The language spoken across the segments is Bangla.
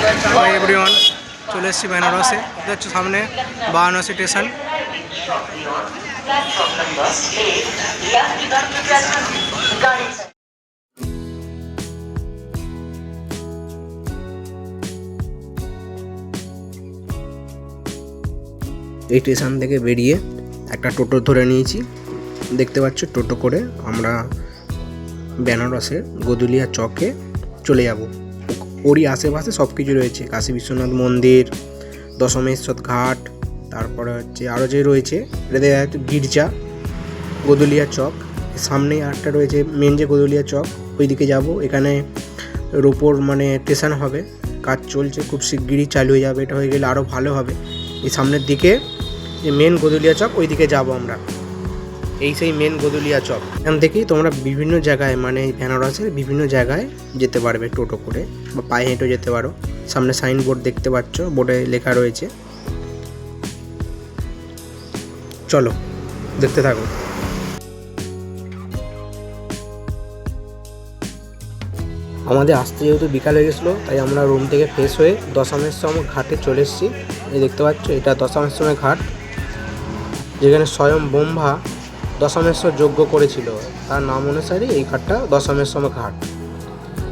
হাই এভরিওয়ান, চলে এসেছি বেনারসে। এটা হচ্ছে সামনে বারাণসী স্টেশন। এই স্টেশন থেকে বেরিয়ে একটা টোটো ধরে নিয়েছি। দেখতে পাচ্ছ, টোটো করে আমরা বেনারসের গদুলিয়া চকে চলে যাব। ওরই আশেপাশে সব কিছু রয়েছে, কাশী বিশ্বনাথ মন্দির, দশমেশ্বর ঘাট, তারপরে হচ্ছে আরও যে রয়েছে গির্জা, গদুলিয়া চক। সামনেই আরেকটা রয়েছে মেন যে গদুলিয়া চক, ওই দিকে যাব। এখানে রোপোর স্টেশন হবে, কাজ চলছে, খুব শিগগিরই চালু হয়ে যাবে। এটা হয়ে গেলে আরও ভালো হবে। এই সামনের দিকে যে মেন গদুলিয়া চক, ওই দিকে যাব আমরা। এই সেই মেন গদুলিয়া চক। এখান থেকেই তোমরা বিভিন্ন জায়গায় বেনারসের বিভিন্ন জায়গায় যেতে পারবে টোটো করে, বা পায়ে হেঁটেও যেতে পারো। সামনে সাইনবোর্ড দেখতে পাচ্ছ, বোর্ডে লেখা রয়েছে। চলো দেখতে থাকো। আমাদের আসতে যেহেতু বিকাল হয়ে গেছিলো, তাই আমরা রুম থেকে ফ্রেশ হয়ে দশমেশ্বর ঘাটে চলে এসেছি। এই দেখতে পাচ্ছ, এটা দশমেশ্বর ঘাট, যেখানে স্বয়ং ব্রহ্মা দশমেশ্বর যজ্ঞ করেছিল। তার নাম অনুসারে এই ঘাটটা দশমেশ্বর ঘাট।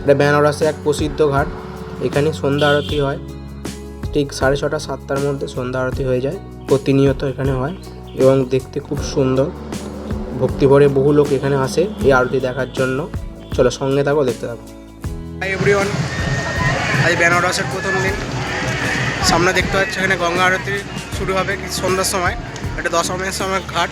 এটা বেনারসে এক প্রসিদ্ধ ঘাট। এখানে সন্ধ্যা আরতি হয়, ঠিক 6:30 7টার মধ্যে সন্ধ্যা আরতি হয়ে যায়। প্রতিনিয়ত এখানে হয় এবং দেখতে খুব সুন্দর। ভক্তিভরে বহু লোক এখানে আসে এই আরতি দেখার জন্য। চলো সঙ্গে থাকো, দেখতে থাকো। হাই এভরিওয়ান, আজ বেনারসের প্রথম দিন। সামনে দেখতে পাচ্ছি এখানে গঙ্গা আরতি শুরু হবে সন্ধ্যার সময়। এটা দশমেশ্বর ঘাট।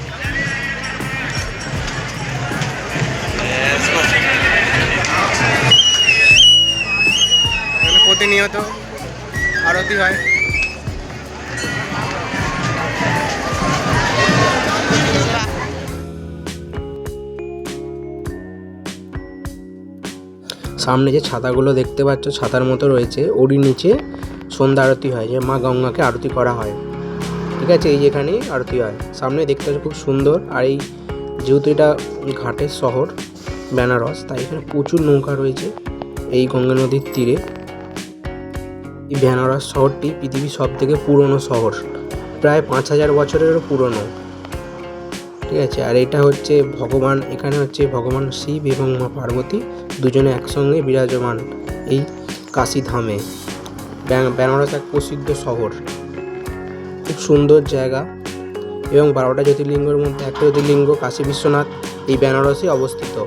প্রতিনিয়ত আরতি হয়। সামনে যে ছাতাগুলো দেখতে পাচ্ছ, ছাতার মতো রয়েছে, ওরই নিচে সন্ধ্যা আরতি হয়, যে মা গঙ্গাকে আরতি করা হয়। ঠিক আছে, এই যেখানেই আরতি হয়। সামনে দেখতে পাচ্ছ খুব সুন্দর। আর এই যেহেতু এটা ঘাটের শহর বেনারস, তাই এখানে প্রচুর নৌকা রয়েছে এই গঙ্গা নদীর তীরে। এই বেনারস শহরটি পৃথিবীর সব থেকে পুরনো শহর, প্রায় 5000 বছরেরও পুরনো। ঠিক আছে, আর এটা হচ্ছে ভগবান, এখানে হচ্ছে ভগবান শিব এবং মা পার্বতী দুজনে একসঙ্গে বিরাজমান এই কাশী ধামে। বেনারস এক প্রসিদ্ধ শহর, খুব সুন্দর জায়গা। এবং 12টা জ্যোতির্লিঙ্গের মধ্যে একটা জ্যোতির্লিঙ্গ কাশী বিশ্বনাথ এই বেনারসে অবস্থিত।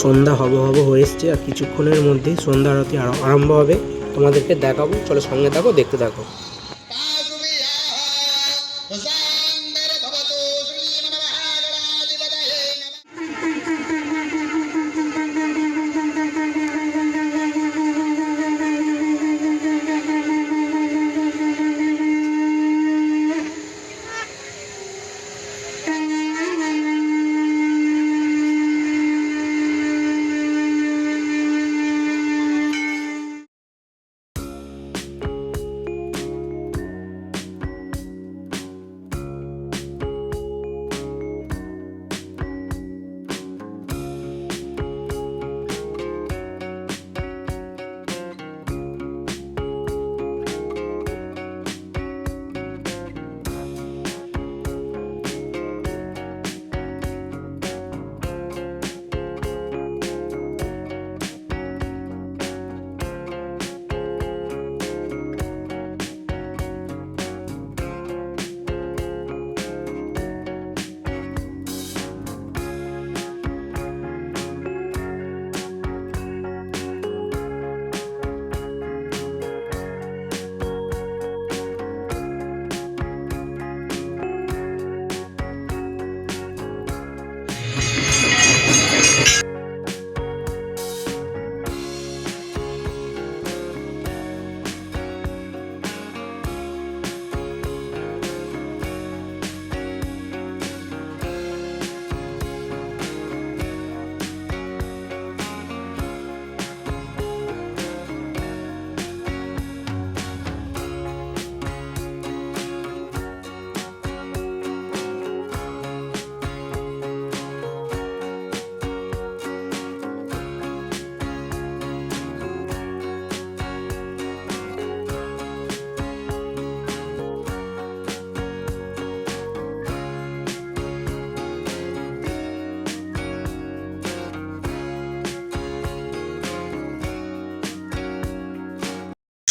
সন্ধ্যা হব হয়ে এসছে, আর কিছুক্ষণের মধ্যেই সন্ধ্যা আরতি আরম্ভ হবে। তোমাদেরকে দেখাবো, চলো সঙ্গে থাকো, দেখতে থাকো।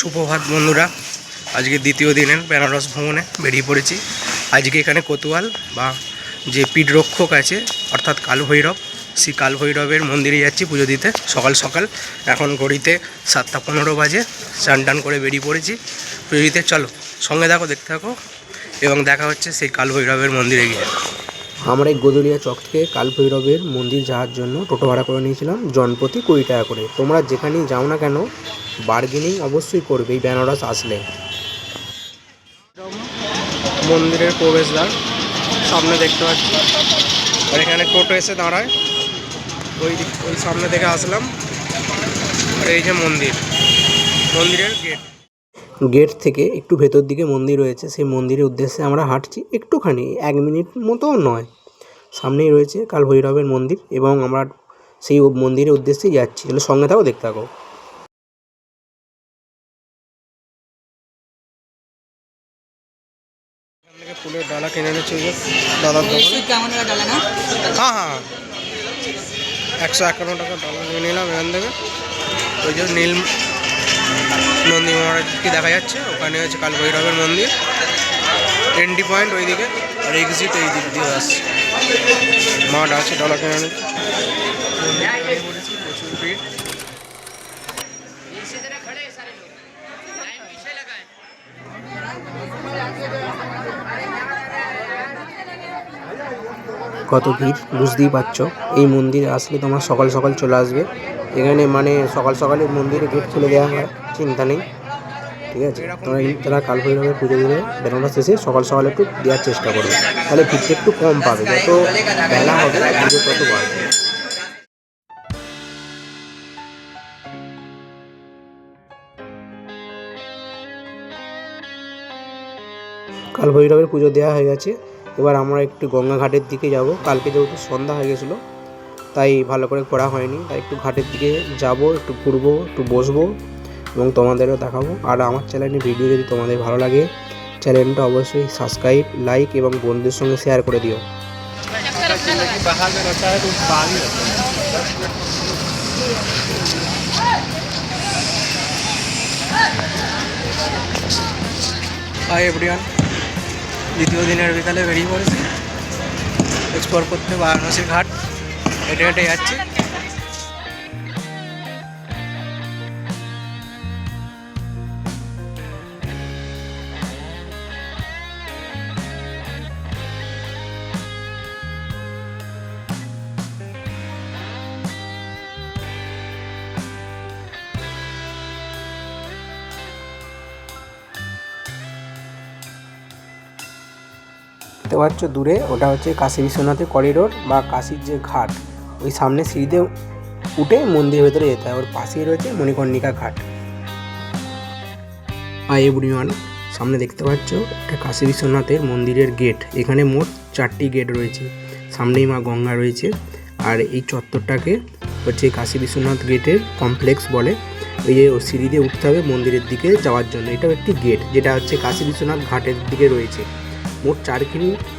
সুপ্রভাত বন্ধুরা, আজকে দ্বিতীয় দিনের বেনারস ভ্রমণে বেরিয়ে পড়েছি। আজকে এখানে কোতোয়াল বা যে পীঠরক্ষক আছে অর্থাৎ কালভৈরব, সেই কালভৈরবের মন্দিরে যাচ্ছি পুজো দিতে। সকাল সকাল এখন ঘড়িতে 7:15 বাজে, স্নান টান করে বেরিয়ে পড়েছি পুজো দিতে। চলো সঙ্গে থাকো, দেখতে থাকো এবং দেখা হচ্ছে সেই কালভৈরবের মন্দিরে গিয়ে। আমরা এই গোদলিয়া চক থেকে কালভৈরবের মন্দির যাওয়ার জন্য টোটো ভাড়া করে নিয়েছিলাম, জনপ্রতি 20 টাকা করে। তোমরা যেখানেই যাও না কেন বার্গেনিং অবশ্যই করবে এই বেনারস আসলে। মন্দিরের প্রবেশদ্বার সামনে দেখতে পাচ্ছি, আর এখানে টোটো এসে দাঁড়ায়। ওই সামনে থেকে আসলাম, আর এই যে মন্দিরের গেট থেকে একটু ভেতর দিকে মন্দির রয়েছে। সেই মন্দিরের উদ্দেশ্যে আমরা হাঁটছি, একটুখানি 1 মিনিট মতো নয়। সামনেই রয়েছে কালভৈরবের মন্দির এবং আমরা সেই মন্দিরের উদ্দেশ্যেই যাচ্ছি। তাহলে সঙ্গে থাকো, দেখতে থাকো। ফুলের ডালা কিনে নিচ্ছে দাদার দোকানে। হ্যাঁ 151 টাকা ডালা নিয়ে নিলাম এখান থেকে। ওই যে নীল নন্দী মহারাজকে দেখা যাচ্ছে, ওখানে হচ্ছে কালভৈরবের মন্দির। এন্ট্রি পয়েন্ট ওইদিকে, আর এক্সিট এই দিক দিয়ে আসছে। মাঠ আছে, ডালা কিনে নিচ্ছে। প্রচুর ভিড়। কত ভিড় বুঝতেই পারছো। এই মন্দিরে আসলে তোমরা সকাল সকাল চলে আসবে। এখানে মানে সকাল সকালে মন্দিরে গেট খুলে দেওয়া হয়, চিন্তা নেই, ঠিক আছে। তোমরা যারা কালভৈরবের পুজো দিলে বেনারস এসে সকাল সকাল একটু দেওয়ার চেষ্টা করবে, তাহলে ভিড়টা একটু কম পাবে। যত বেলা হবে পুজো তত বাড়বে। কালভৈরবের পুজো দেওয়া হয়ে গেছে। এবার আমরা একটু গঙ্গা ঘাটের দিকে যাব। কালকে যেহেতু সন্ধ্যা হয়ে গেছিলো, তাই ভালো করে ঘোরা হয়নি। তাই একটু ঘাটের দিকে যাব, একটু ঘুরবো, একটু বসবো এবং তোমাদেরও দেখাবো। আর আমার চ্যানেলের ভিডিও যদি তোমাদের ভালো লাগে, চ্যানেলটা অবশ্যই সাবস্ক্রাইব, লাইক এবং বন্ধুদের সঙ্গে শেয়ার করে দিও। হাই এভরিওয়ান, দ্বিতীয় দিনের বিকালে বেরিয়ে পড়েছি এক্সপ্লোর করতে বারাণসীর ঘাট। হেঁটে হেঁটে যাচ্ছি। দেখতে পাচ্ছ দূরে, ওটা হচ্ছে কাশী বিশ্বনাথের করিডোর বা কাশীর যে ঘাট। ওই সামনে সিঁড়িতে উঠে মন্দিরের ভেতরে যেতে হয়। ওর পাশেই রয়েছে মণিকর্ণিকা ঘাট। হাই এভরিওয়ান, সামনে দেখতে পাচ্ছ এটা কাশী বিশ্বনাথের মন্দিরের গেট। এখানে মোট 4টি গেট রয়েছে। সামনেই মা গঙ্গা রয়েছে। আর এই চত্বরটাকে হচ্ছে কাশী বিশ্বনাথ গেটের কমপ্লেক্স বলে। ওই যে সিঁড়ি দিয়ে উঠতে হবে মন্দিরের দিকে যাওয়ার জন্য। এটাও একটি গেট, যেটা হচ্ছে কাশী বিশ্বনাথ ঘাটের দিকে রয়েছে। মোট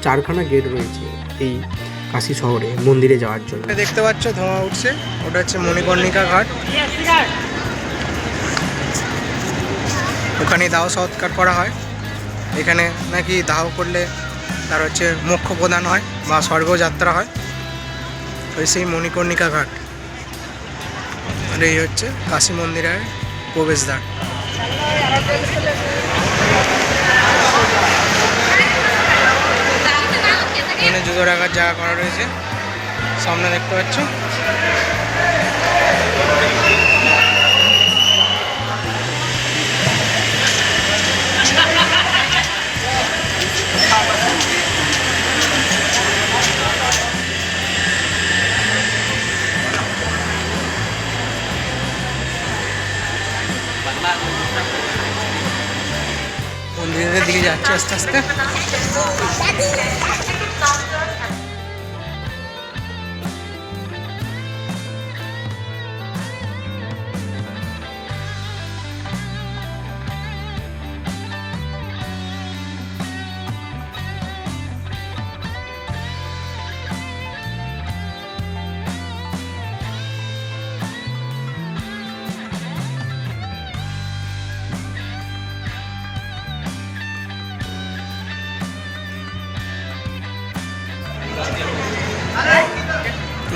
4খানা গেট রয়েছে এই কাশী শহরে মন্দিরে যাওয়ার জন্য। দেখতে পাচ্ছ ধোঁয়া উঠছে, ওটা হচ্ছে মণিকর্ণিকা ঘাট। ওখানে দাহ সৎকার করা হয়। এখানে নাকি দাহ করলে তার হচ্ছে মোক্ষ প্রদান হয় বা স্বর্গযাত্রা হয়। ওই সেই মণিকর্ণিকা ঘাট। আর এই হচ্ছে কাশী মন্দিরের প্রবেশদ্বার। এখানে জুতো রাখার জায়গা করা রয়েছে, সামনে দেখতে পাচ্ছ। মন্দিরের দিকে যাচ্ছি আস্তে আস্তে।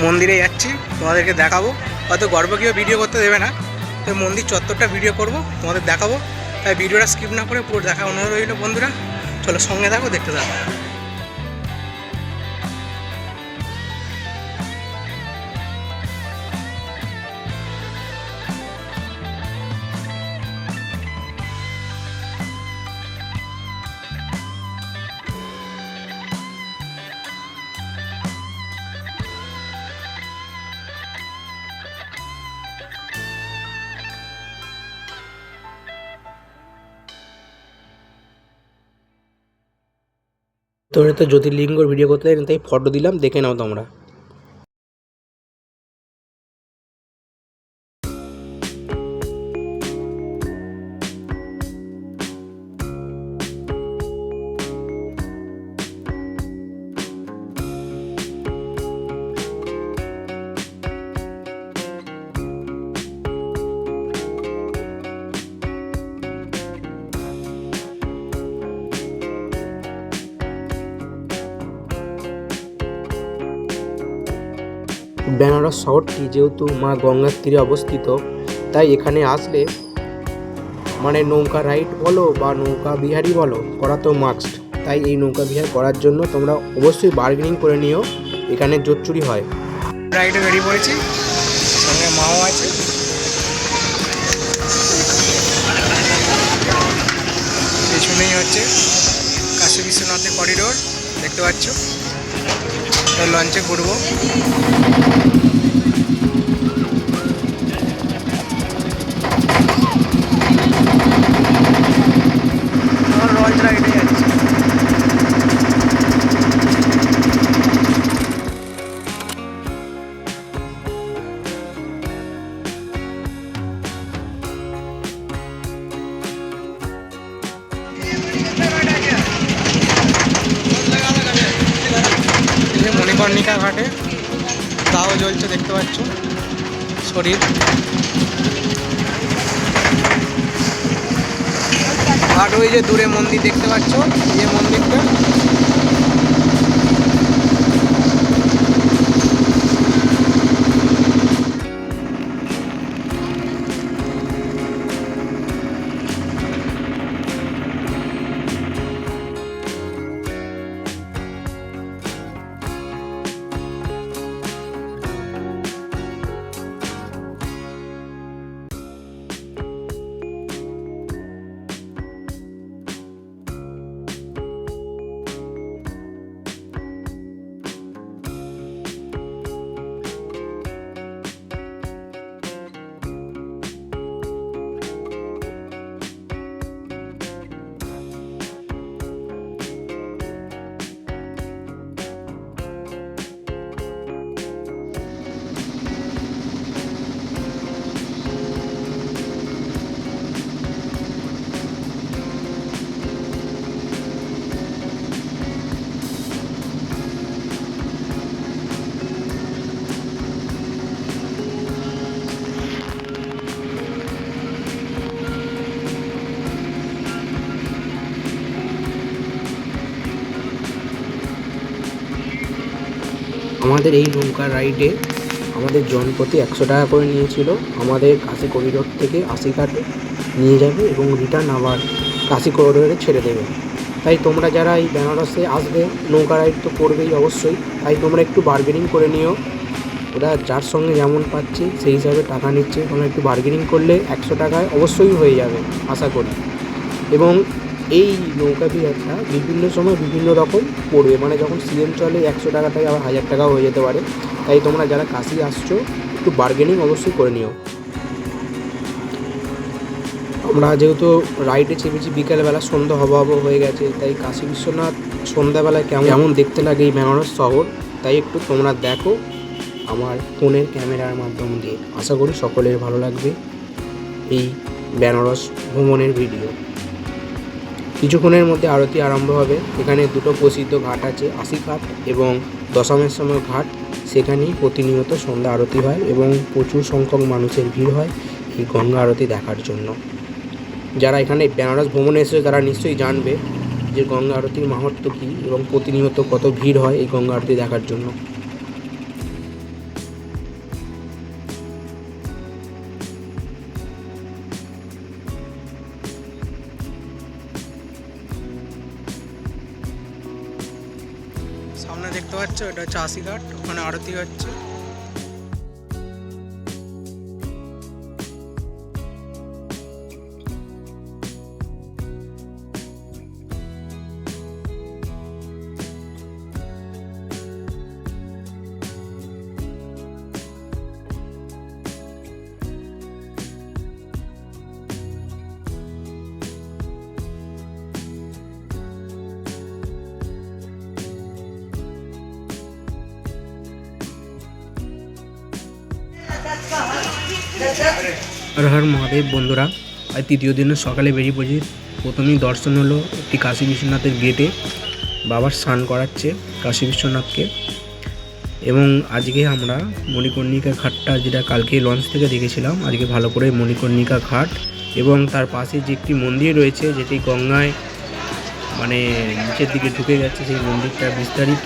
মন্দিরে যাচ্ছি, তোমাদেরকে দেখাবো। হয়তো গর্ভগৃহ ভিডিও করতে দেবে না, তো মন্দির চত্বরটা ভিডিও করব, তোমাদের দেখাবো। তাই ভিডিওটা স্কিপ না করে পুরো দেখা অনুরোধ রইল বন্ধুরা। চলো সঙ্গে থাকো, দেখতে থাকো। তোরা তো জ্যোতির্লিঙ্গর ভিডিও করতে দেয় না, তাই ফটো দিলাম, দেখে নাও তোমরা। বেনারস শহরটি যেহেতু মা গঙ্গার তীরে অবস্থিত, তাই এখানে আসলে মানে নৌকা রাইড বলো বা নৌকা বিহারি বলো করা তো মাস্ট। তাই এই নৌকা বিহার করার জন্য তোমরা অবশ্যই বার্গেনিং করে নিও, এখানে জোচ্চুরি হয়। রাইডে বেরিয়ে পড়েছি, সঙ্গে মাও আছে। পেছনেই হচ্ছে কাশী বিশ্বনাথের করিডোর, দেখতে পাচ্ছ। লঞ্চে ঘুরবো। লঞ্চ রাইডে যাচ্ছি। মণিকর্ণিকা ঘাটে তাও জ্বলছে, দেখতে পাচ্ছ শরীর। আর ওই যে দূরে মন্দির দেখতে পাচ্ছ, এই মন্দিরটা। আমাদের এই নৌকা রাইডে আমাদের জনপ্রতি 100 টাকা করে নিয়েছিল। আমাদের কাশী করিডোর থেকে আশিঘাটে নিয়ে যাবে এবং রিটার্ন আবার কাশী করিডোরে ছেড়ে দেবে। তাই তোমরা যারা এই বেনারসে আসবে, নৌকা রাইড তো করবেই অবশ্যই, তাই তোমরা একটু বার্গেনিং করে নিও। ওরা যার সঙ্গে যেমন পাচ্ছে সেই হিসাবে টাকা নিচ্ছে, তোমরা একটু বার্গেনিং করলে 100 টাকায় অবশ্যই হয়ে যাবে আশা করি। এবং এই নৌকা বিহারটা বিভিন্ন সময় বিভিন্ন রকম পড়বে, মানে যখন সিজন চলে 100 টাকাটাই আবার 1000 টাকাও হয়ে যেতে পারে। তাই তোমরা যারা কাশি আসছো একটু বার্গেনিং অবশ্যই করে নিও। আমরা যেহেতু রাইডে চেপেছি বিকেলবেলা, সন্ধ্যা হওয়া হয়ে গেছে, তাই কাশী বিশ্বনাথ সন্ধ্যাবেলায় কেমন দেখতে লাগে এই বেনারস শহর, তাই একটু তোমরা দেখো আমার ফোনের ক্যামেরার মাধ্যম দিয়ে। আশা করি সকলের ভালো লাগবে এই বেনারস ভ্রমণের ভিডিও। কিছুক্ষণের মধ্যে আরতি আরম্ভ হবে। এখানে দুটো প্রসিদ্ধ ঘাট আছে, আশিঘাট এবং দশমের সময় ঘাট। সেখানেই প্রতিনিয়ত সন্ধ্যা আরতি হয় এবং প্রচুর সংখ্যক মানুষের ভিড় হয় এই গঙ্গা আরতি দেখার জন্য। যারা এখানে বেনারস ভ্রমণে এসেছে তারা নিশ্চয়ই জানবে যে গঙ্গা আরতির মাহাত্ম্য কী এবং প্রতিনিয়ত কত ভিড় হয় এই গঙ্গা আরতি দেখার জন্য। সামনে দেখতে পাচ্ছ এটা হচ্ছে আশিঘাট, ওখানে আরতি হচ্ছে। হর হর মহাদেব বন্ধুরা, আজ তৃতীয় দিনের সকালে বেরিয়ে পড়েছি। প্রথমেই দর্শন হলো একটি কাশী বিশ্বনাথের গেটে, বাবার স্নান করাচ্ছে কাশী বিশ্বনাথকে। এবং আজকে আমরা মণিকর্ণিকা ঘাটটা, যেটা কালকে লঞ্চ থেকে দেখেছিলাম, আজকে ভালো করে মণিকর্ণিকা ঘাট এবং তার পাশে যে একটি মন্দির রয়েছে যেটি গঙ্গায় মানে নিচের দিকে ঢুকে গেছে, সেই মন্দিরটা বিস্তারিত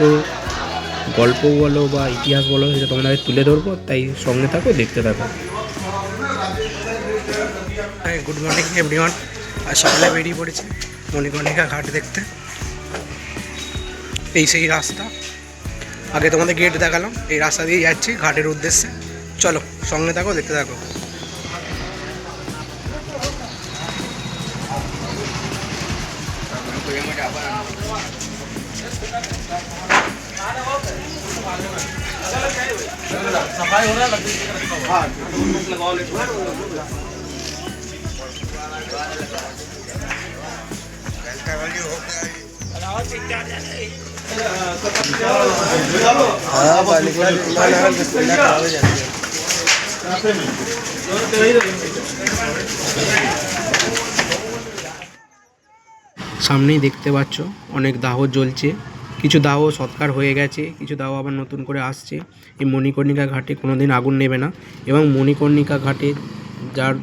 গল্প বলো বা ইতিহাস বলো সেটা তোমাদের তুলে ধরবো, তাই সঙ্গে থাকো, দেখতে থাকো। গুড মর্নিং এভরিওয়ান, আর সকালে বেরিয়ে পড়েছি মণিকর্ণিকা ঘাট দেখতে। এই সেই রাস্তা, আগে তোমাদের গেট দেখালাম, এই রাস্তা দিয়ে যাচ্ছি ঘাটের উদ্দেশ্যে। চলো সঙ্গে থাকো, দেখতে থাকো। সামনেই দেখতে পাচ্ছ অনেক দাহ জ্বলছে, কিছু দাহ সৎকার হয়ে গেছে, কিছু দাহ আবার নতুন করে আসছে। এই মণিকর্ণিকা ঘাটে কোনোদিন আগুন নেবে না, এবং মণিকর্ণিকা ঘাটে যার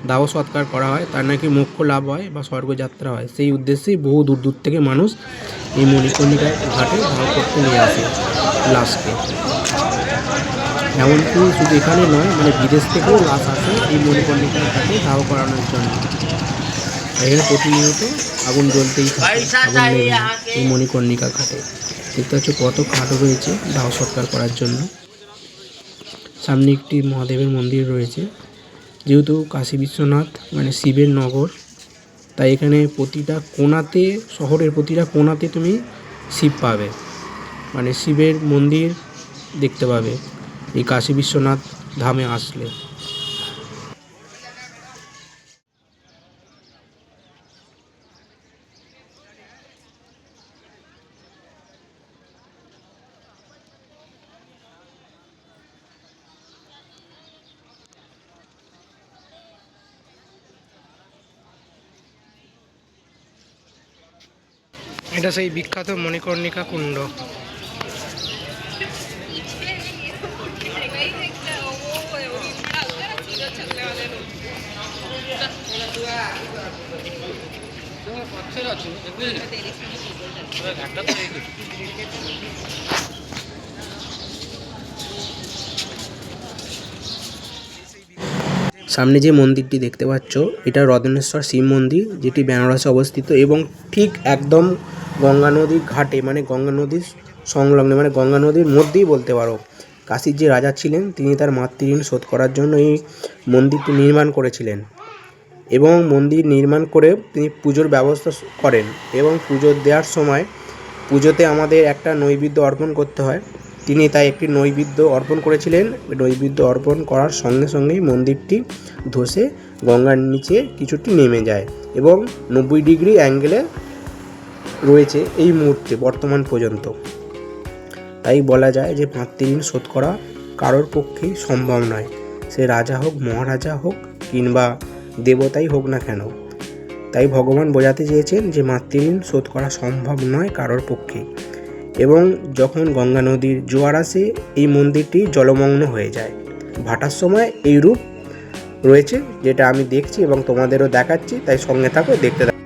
দাহ সৎকার করা হয় তার নাকি মোক্ষ লাভ হয় বা স্বর্গযাত্রা হয়। সেই উদ্দেশ্যেই বহু দূর দূর থেকে মানুষ এই মণিকর্ণিকা ঘাটে দাহ করতে নিয়ে আসে লাশকে। এমনকি শুধু এখানে নয়, মানে বিদেশ থেকেও লাশ আসে এই মণিকর্ণিকা ঘাটে দাহ করানোর জন্য। এখানে প্রতিনিয়ত আগুন জ্বলতেই থাকে, আগুন নেবে না এই মণিকর্ণিকা ঘাটে। দেখতে পাচ্ছ কত ঘাটও রয়েছে দাহ সৎকার করার জন্য। সামনে একটি মহাদেবের মন্দির রয়েছে। যেহেতু কাশী বিশ্বনাথ মানে শিবের নগর, তাই এখানে প্রতিটা কোণাতে, শহরের প্রতিটা কোণাতে তুমি শিব পাবে, মানে শিবের মন্দির দেখতে পাবে এই কাশী বিশ্বনাথ ধামে আসলে। এটা সেই বিখ্যাত মণিকর্ণিকা কুণ্ড। সামনে যে মন্দিরটি দেখতে পাচ্ছ এটা রত্নেশ্বর শিব মন্দির, যেটি বেনারসে অবস্থিত এবং ঠিক একদম গঙ্গা নদীর ঘাটে, মানে গঙ্গা নদীর সংলগ্নে, মানে গঙ্গা নদীর মধ্যেই বলতে পারো। কাশীর যে রাজা ছিলেন তিনি তার মাতৃঋণ শোধ করার জন্য এই মন্দিরটি নির্মাণ করেছিলেন, এবং মন্দির নির্মাণ করে তিনি পুজোর ব্যবস্থা করেন। এবং পুজো দেওয়ার সময় পুজোতে আমাদের একটা নৈবেদ্য অর্পণ করতে হয়, তিনি তাই একটি নৈবেদ্য অর্পণ করেছিলেন। নৈবেদ্য অর্পণ করার সঙ্গে সঙ্গেই মন্দিরটি ধসে গঙ্গার নিচে কিছুটি নেমে যায় এবং 90 ডিগ্রি অ্যাঙ্গেলে রয়েছে এই মুহূর্তে বর্তমান পর্যন্ত। তাই বলা যায় যে মাতৃঋণ শোধ করা কারোর পক্ষেই সম্ভব নয়, সে রাজা হোক, মহারাজা হোক কিংবা দেবতাই হোক না কেন। তাই ভগবান বোঝাতে চেয়েছেন যে মাতৃঋণ শোধ করা সম্ভব নয় কারোর পক্ষে। এবং যখন গঙ্গা নদীর জোয়ার আসে এই মন্দিরটি জলমগ্ন হয়ে যায়। ভাটার সময় এই রূপ রয়েছে, যেটা আমি দেখছি এবং তোমাদেরও দেখাচ্ছি, তাই সঙ্গে থাকো, দেখতে থাকো।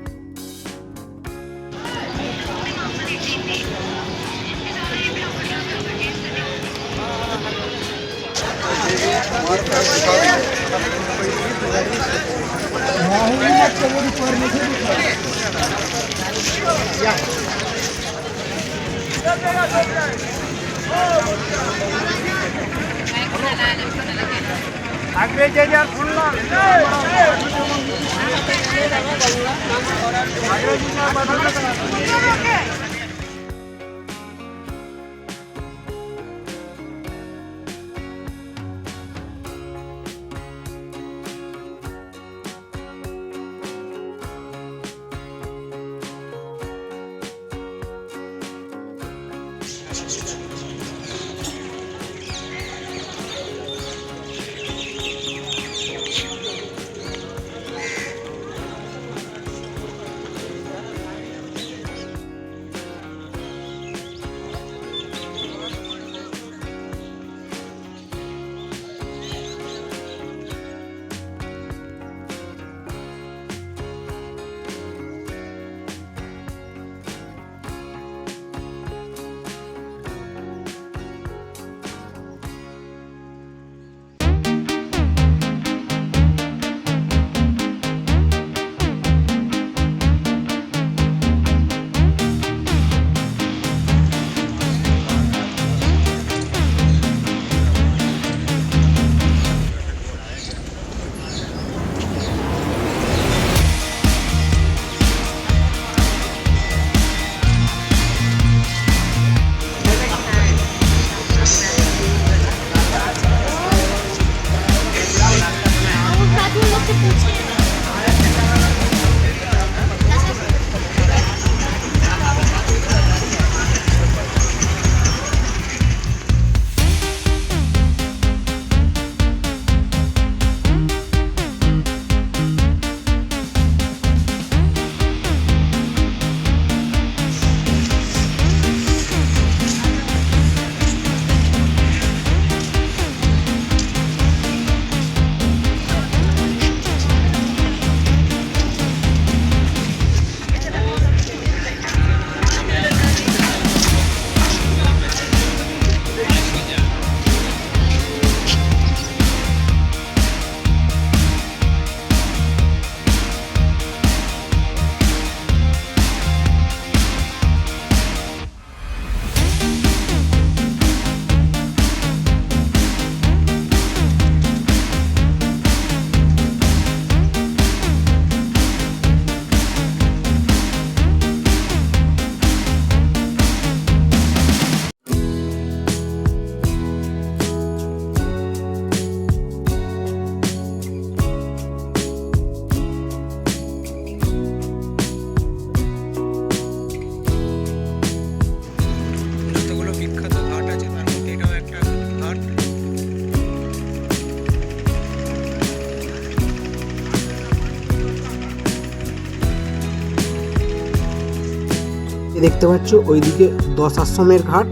দেখতে পাচ্ছ ওইদিকে 10 আশ্রমের ঘাট,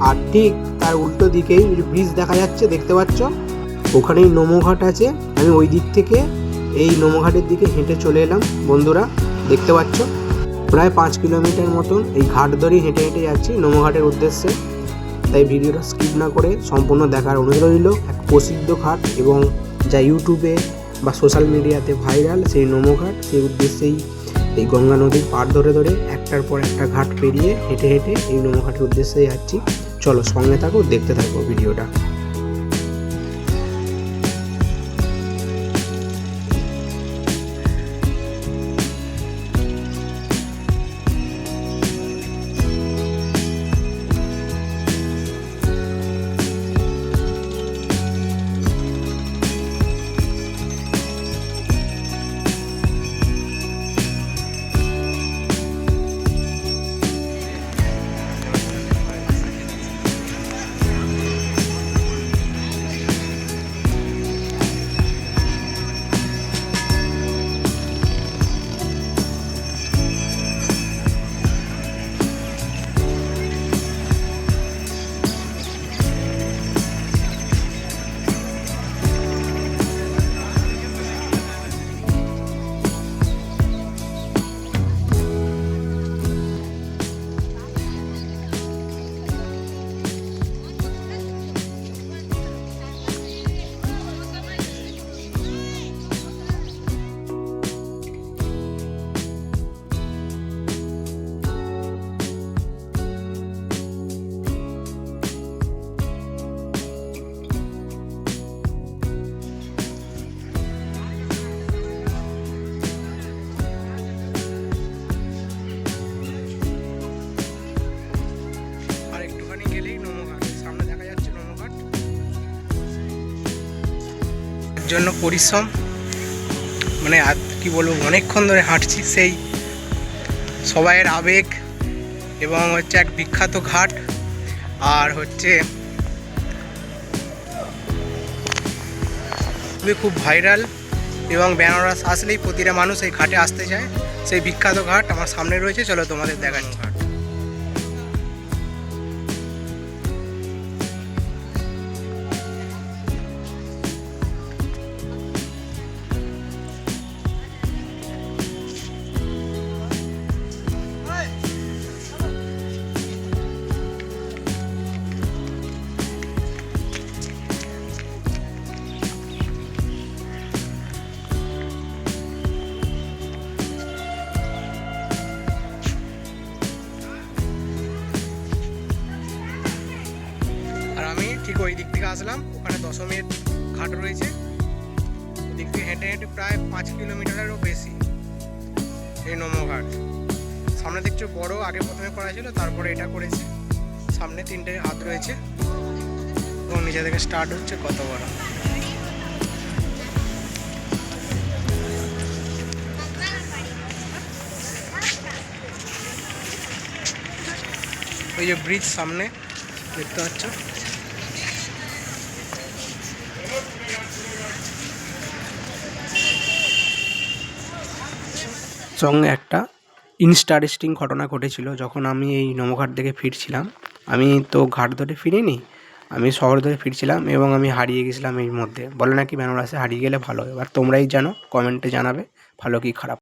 আর ঠিক তার উল্টো দিকেই ব্রিজ দেখা যাচ্ছে, দেখতে পাচ্ছ ওখানেই নোমঘাট আছে। আমি ওই দিক থেকে এই নোমঘাটের দিকে হেঁটে চলে এলাম বন্ধুরা, দেখতে পাচ্ছ প্রায় 5 কিলোমিটার মতন এই ঘাট ধরেই হেঁটে হেঁটে যাচ্ছি নোমঘাটের উদ্দেশ্যে। তাই ভিডিওটা স্কিপ না করে সম্পূর্ণ দেখার অনুরোধ রইল। এক প্রসিদ্ধ ঘাট এবং যা ইউটিউবে বা সোশ্যাল মিডিয়াতে ভাইরাল সেই নোমঘাট, সেই উদ্দেশ্যেই এই গঙ্গা নদীর পাড় ধরে ধরে একটার পর একটা ঘাট পেরিয়ে হেঁটে হেঁটে এই নোমঘাটের উদ্দেশ্যে যাচ্ছি। চলো সঙ্গে থাকো, দেখতে থাকো ভিডিওটা। জন্য পরিশ্রম, মানে কি বলবো, অনেকক্ষণ ধরে হাঁটছি, সেই সবাইয়ের আবেগ এবং হচ্ছে এক বিখ্যাত ঘাট। আর হচ্ছে খুব ভাইরাল, এবং বেনারস আসলেই প্রতিটা মানুষ এই ঘাটে আসতে চায়। সেই বিখ্যাত ঘাট আমার সামনে রয়েছে, চলো তোমাদের দেখাচ্ছি। ঘাট ঠিক ওই দিক থেকে আসলাম, ওখানে দশমীর ঘাট রয়েছে, ওদিক থেকে হেঁটে হেঁটে প্রায় 5 কিলোমিটারেরও বেশি এই নমো ঘাট। সামনে দেখছো বড়, আগে প্রথমে করা ছিল, তারপরে এটা করেছে। সামনে 3টে হাত রয়েছে এবং নিচে থেকে স্টার্ট হচ্ছে, কত বড়। ওই যে ব্রিজ সামনে দেখতে পাচ্ছ। সঙ্গে একটা ইন্টারেস্টিং ঘটনা ঘটেছিল, যখন আমি এই নমঘাট থেকে ফিরছিলাম। আমি তো ঘাট ধরে ফিরিনি, আমি শহর ধরে ফিরছিলাম এবং আমি হারিয়ে গেছিলাম এর মধ্যে। বলে নাকি বেনারসে হারিয়ে গেলে ভালো। এবার তোমরাই জানো, কমেন্টে জানাবে ভালো কি খারাপ।